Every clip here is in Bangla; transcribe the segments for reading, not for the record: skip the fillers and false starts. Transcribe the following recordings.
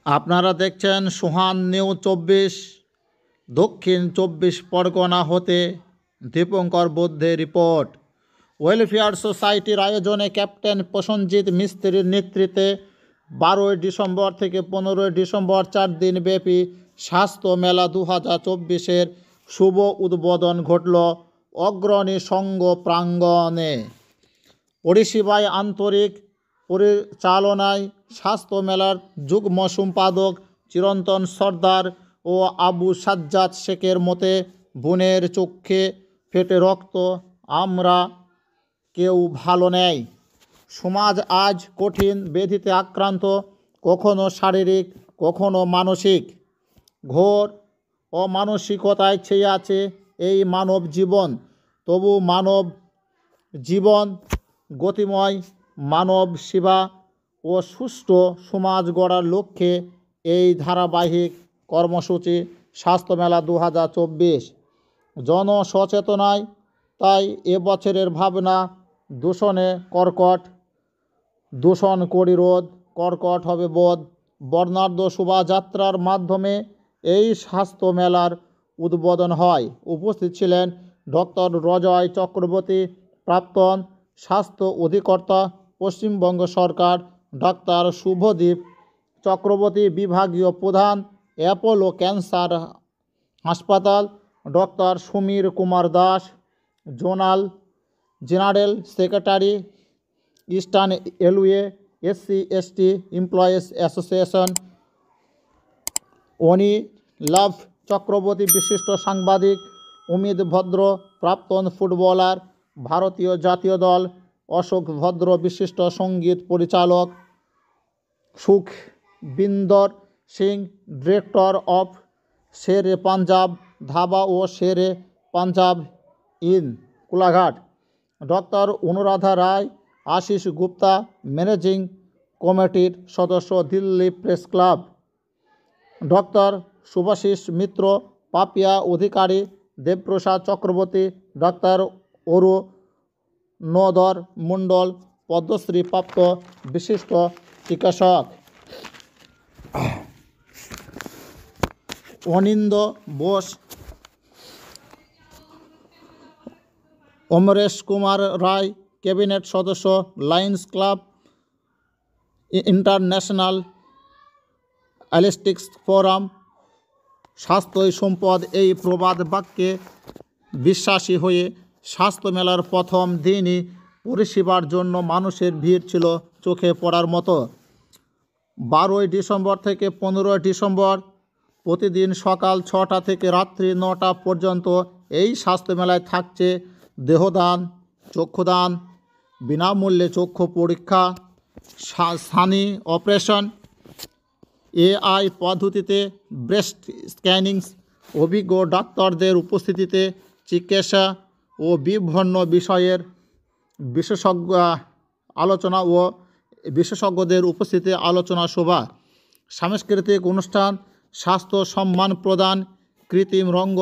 আপনারা দেখছেন সোহান নিউজ 24 দক্ষিণ 24 পরগনা হতে দীপঙ্কর বৌদ্ধের রিপোর্ট। ওয়েলফেয়ার সোসাইটির আয়োজনে ক্যাপ্টেন প্রসেনজিৎ মিস্ত্রির নেতৃত্বে 12 ডিসেম্বর থেকে 15 ডিসেম্বর 4 দিনব্যাপী স্বাস্থ্য মেলা 2024-এর শুভ উদ্বোধন ঘটল অগ্রণী সংঘ প্রাঙ্গণে। পরিষেবায় আন্তরিক পরিচালনায় স্বাস্থ্য মেলার যুগ্ম সম্পাদক চিরন্তন সর্দার ও আবু সাজ্জাদ শেখের মতে, বোনের চোখে ফেটে রক্ত আমরা কেউ ভালো নেই। সমাজ আজ কঠিন ব্যাধিতে আক্রান্ত, কখনো শারীরিক কখনো মানসিক। ঘোর অমানসিকতায় ছেয়ে আছে এই মানব জীবন। তবু মানব জীবন গতিময় মানব সেবা ও সুষ্ঠু সমাজ গড়ার লক্ষ্যে এই ধারাবাহিক কর্মসূচি স্বাস্থ্য মেলা 2024। জনসচেতনায় তাই এবছরের ভাবনা দূষণে কর্কট, দূষণ করি রোধ, কর্কট হবে বোধ। বর্ণাঢ্য শোভাযাত্রার মাধ্যমে এই স্বাস্থ্য মেলার উদ্বোধন হয়। উপস্থিত ছিলেন ডক্টর রজয় চক্রবর্তী, প্রাক্তন স্বাস্থ্য অধিকর্তা পশ্চিমবঙ্গ সরকার, ডাক্তার শুভদীপ চক্রবর্তী, বিভাগীয় প্রধান অ্যাপোলো ক্যান্সার হাসপাতাল, doctor Samir Kumar Das, general secretary eastern railway SC/ST employees association, Anilabh Chakraborty, বিশিষ্ট সাংবাদিক অমিত ভদ্র, প্রাক্তন ফুটবলার, ভারতীয় জাতীয় দল, অশোক ভদ্র, বিশিষ্ট সঙ্গীত পরিচালক, সুখবিন্দর সিং, ডিরেক্টর অফ শেরে পাঞ্জাব ধাবা ও Shere Punjab in Kolaghat, doctor Anuradha Roy, Ashis Gupta, managing কমিটির সদস্য, Delhi press club, doctor Subhashis Mitra, Papiya Adhikari, Debprasad Chakraborty, doctor Arunodar Mondal, Padmashri প্রাপ্ত বিশিষ্ট চিকিৎসক, অনিন্দ বোস, অমরেশ কুমার রায়, ক্যাবিনেট সদস্য, লায়ন্স ক্লাব ইন্টারন্যাশনাল, অ্যালেস্টিক্স ফোরাম। স্বাস্থ্যই সম্পদ, এই প্রবাদ বাক্যে বিশ্বাসী হয়ে স্বাস্থ্য মেলার প্রথম দিনই পরিষেবার জন্য মানুষের ভিড় ছিল চোখে পড়ার মতো। 12 ডিসেম্বর থেকে 15 ডিসেম্বর প্রতিদিন সকাল 6টা থেকে রাত্রি 9টা পর্যন্ত এই স্বাস্থ্য মেলায় থাকছে দেহদান, চক্ষুদান, বিনামূল্যে চক্ষু পরীক্ষা, সানি অপারেশন, AI পদ্ধতিতে ব্রেস্ট স্ক্যানিং, অভিজ্ঞ ডাক্তারদের উপস্থিতিতে চিকিৎসা ও বিভিন্ন বিষয়ের আলোচনা ও বিশেষজ্ঞদের উপস্থিতিতে আলোচনা সভা, সাংস্কৃতিক অনুষ্ঠান, স্বাস্থ্য সম্মান প্রদান, কৃত্রিম রঙ্গ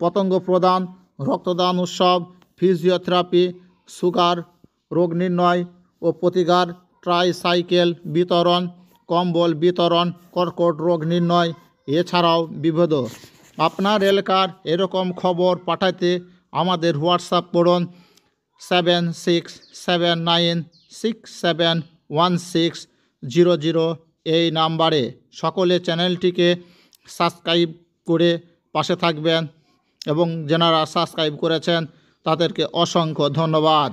পতঙ্গ প্রদান, রক্তদান উৎসব, ফিজিওথেরাপি, সুগার রোগ নির্ণয় ও প্রতিকার, ট্রাইসাইকেল বিতরণ, কম্বল বিতরণ, কর্কট রোগ নির্ণয়, এছাড়াও বিবিধ। আপনার এলাকার এরকম খবর পাঠাতে আমাদের হোয়াটসঅ্যাপ করুন 7679671600 এই নাম্বারে। সকলে চ্যানেলটিকে সাবস্ক্রাইব করে পাশে থাকবেন এবং যারা সাবস্ক্রাইব করেছেন তাদেরকে অসংখ্য ধন্যবাদ।